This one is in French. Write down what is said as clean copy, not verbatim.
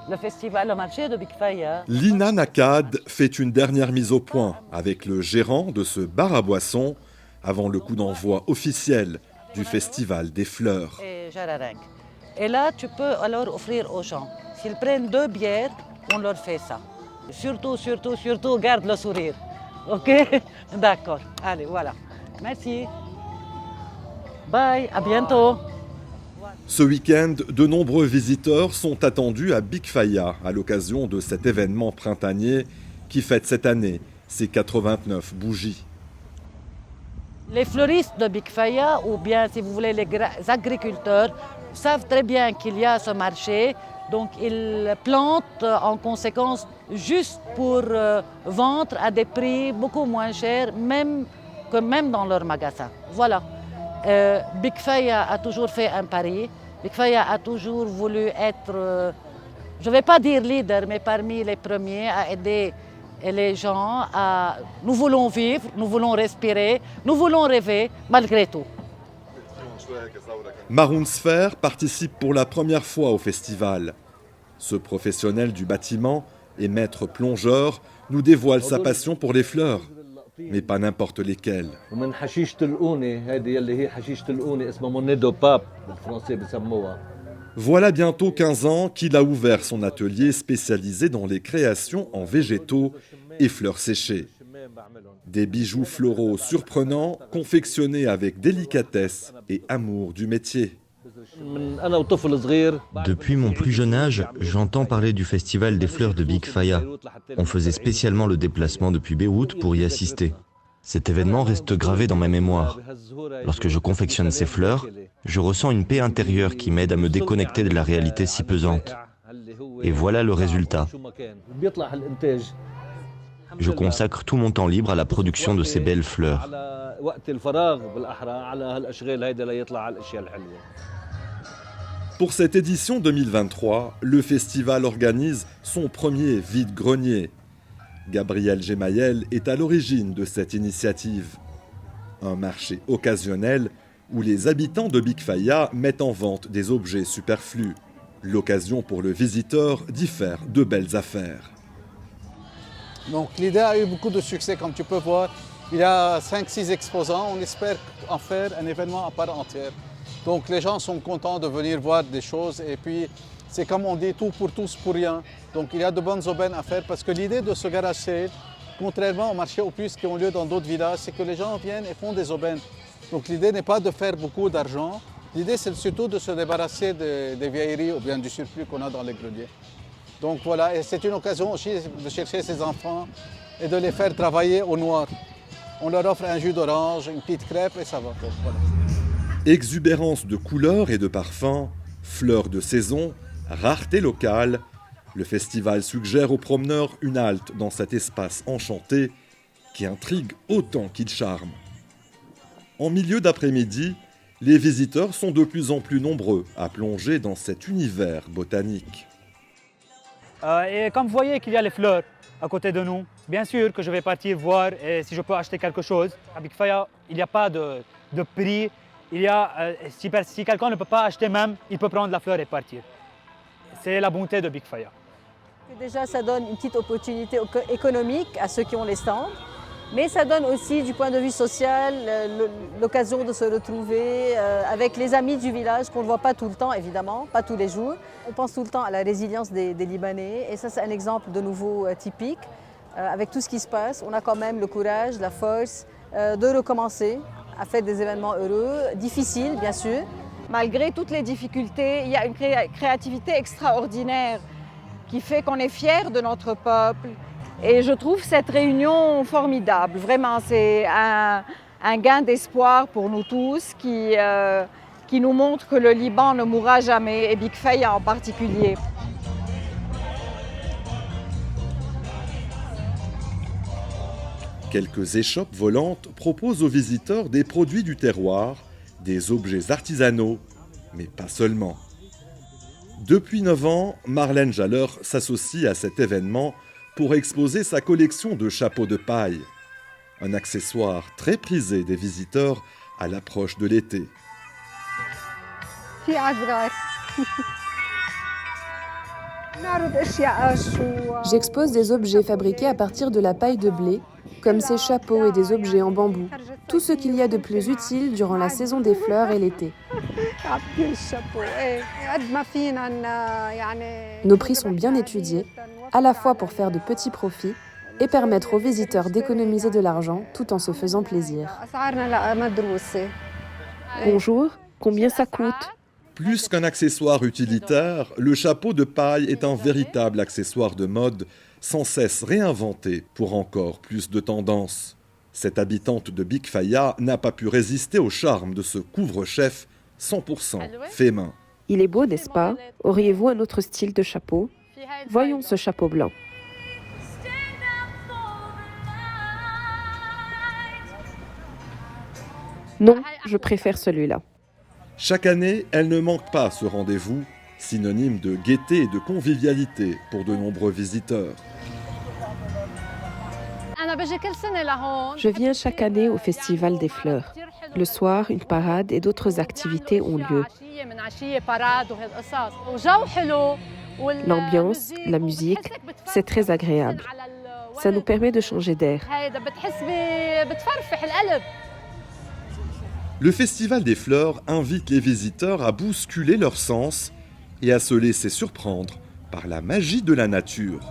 le festival, le marché de Big Faya. Lina Nakad fait une dernière mise au point avec le gérant de ce bar à boissons avant le coup d'envoi officiel du Festival des Fleurs. Et Jararingue. Et là, tu peux alors offrir aux gens. S'ils prennent 2 bières, on leur fait ça. Surtout, garde le sourire. OK? D'accord. Allez, voilà. Merci. Bye, à bientôt. Ce week-end, de nombreux visiteurs sont attendus à Big Faya à l'occasion de cet événement printanier qui fête cette année ses 89 bougies. Les fleuristes de Big Faya, ou bien si vous voulez les agriculteurs, savent très bien qu'il y a ce marché, donc ils plantent en conséquence juste pour vendre à des prix beaucoup moins chers, même dans leur magasin. Voilà. Big Faya a toujours fait un pari. Big Faya a toujours voulu être, je ne vais pas dire leader, mais parmi les premiers à aider les gens à... Nous voulons vivre, nous voulons respirer, nous voulons rêver, malgré tout. Maroun Sfer participe pour la première fois au festival. Ce professionnel du bâtiment et maître plongeur nous dévoile sa passion pour les fleurs, mais pas n'importe lesquelles. Voilà bientôt 15 ans qu'il a ouvert son atelier spécialisé dans les créations en végétaux et fleurs séchées. Des bijoux floraux surprenants, confectionnés avec délicatesse et amour du métier. Depuis mon plus jeune âge, j'entends parler du Festival des Fleurs de Big Faya. On faisait spécialement le déplacement depuis Beyrouth pour y assister. Cet événement reste gravé dans ma mémoire. Lorsque je confectionne ces fleurs, je ressens une paix intérieure qui m'aide à me déconnecter de la réalité si pesante. Et voilà le résultat. Je consacre tout mon temps libre à la production de ces belles fleurs. Pour cette édition 2023, le festival organise son premier vide-grenier. Gabriel Gemayel est à l'origine de cette initiative. Un marché occasionnel où les habitants de Big Faya mettent en vente des objets superflus. L'occasion pour le visiteur d'y faire de belles affaires. Donc l'idée a eu beaucoup de succès, comme tu peux voir. Il y a 5-6 exposants, on espère en faire un événement à part entière. Donc les gens sont contents de venir voir des choses et puis c'est comme on dit, tout pour tous pour rien. Donc il y a de bonnes aubaines à faire parce que l'idée de ce garage sale, contrairement aux marchés aux puces qui ont lieu dans d'autres villages, c'est que les gens viennent et font des aubaines. Donc l'idée n'est pas de faire beaucoup d'argent, l'idée c'est surtout de se débarrasser des vieilleries ou bien du surplus qu'on a dans les greniers. Donc voilà, et c'est une occasion aussi de chercher ses enfants et de les faire travailler au noir. On leur offre un jus d'orange, une petite crêpe et ça va. Donc, voilà. Exubérance de couleurs et de parfums, fleurs de saison, rareté locale, le festival suggère aux promeneurs une halte dans cet espace enchanté qui intrigue autant qu'il charme. En milieu d'après-midi, les visiteurs sont de plus en plus nombreux à plonger dans cet univers botanique. Et comme vous voyez qu'il y a les fleurs à côté de nous, bien sûr que je vais partir voir si je peux acheter quelque chose. À Big Faya, il n'y a pas de prix. Si quelqu'un ne peut pas acheter même, il peut prendre la fleur et partir. C'est la bonté de Big Faya. Déjà, ça donne une petite opportunité économique à ceux qui ont les stands, mais ça donne aussi, du point de vue social, l'occasion de se retrouver avec les amis du village qu'on ne voit pas tout le temps, évidemment, pas tous les jours. On pense tout le temps à la résilience des Libanais, et ça, c'est un exemple de nouveau typique. Avec tout ce qui se passe, on a quand même le courage, la force de recommencer à faire des événements heureux, difficiles, bien sûr. Malgré toutes les difficultés, il y a une créativité extraordinaire qui fait qu'on est fiers de notre peuple. Et je trouve cette réunion formidable. Vraiment, c'est un gain d'espoir pour nous tous qui nous montre que le Liban ne mourra jamais, et Big Faya en particulier. Quelques échoppes volantes proposent aux visiteurs des produits du terroir, des objets artisanaux, mais pas seulement. Depuis 9 ans, Marlène Jaller s'associe à cet événement pour exposer sa collection de chapeaux de paille, un accessoire très prisé des visiteurs à l'approche de l'été. J'expose des objets fabriqués à partir de la paille de blé, comme ces chapeaux et des objets en bambou. Tout ce qu'il y a de plus utile durant la saison des fleurs et l'été. Nos prix sont bien étudiés, à la fois pour faire de petits profits et permettre aux visiteurs d'économiser de l'argent tout en se faisant plaisir. Bonjour, combien ça coûte? Plus qu'un accessoire utilitaire, le chapeau de paille est un véritable accessoire de mode, sans cesse réinventé pour encore plus de tendances. Cette habitante de Big Faya n'a pas pu résister au charme de ce couvre-chef 100% fait main. Il est beau, n'est-ce pas? Auriez-vous un autre style de chapeau? Voyons ce chapeau blanc. Non, je préfère celui-là. Chaque année, elle ne manque pas ce rendez-vous, synonyme de gaieté et de convivialité pour de nombreux visiteurs. Je viens chaque année au Festival des Fleurs. Le soir, une parade et d'autres activités ont lieu. L'ambiance, la musique, c'est très agréable. Ça nous permet de changer d'air. Le Festival des Fleurs invite les visiteurs à bousculer leurs sens et à se laisser surprendre par la magie de la nature.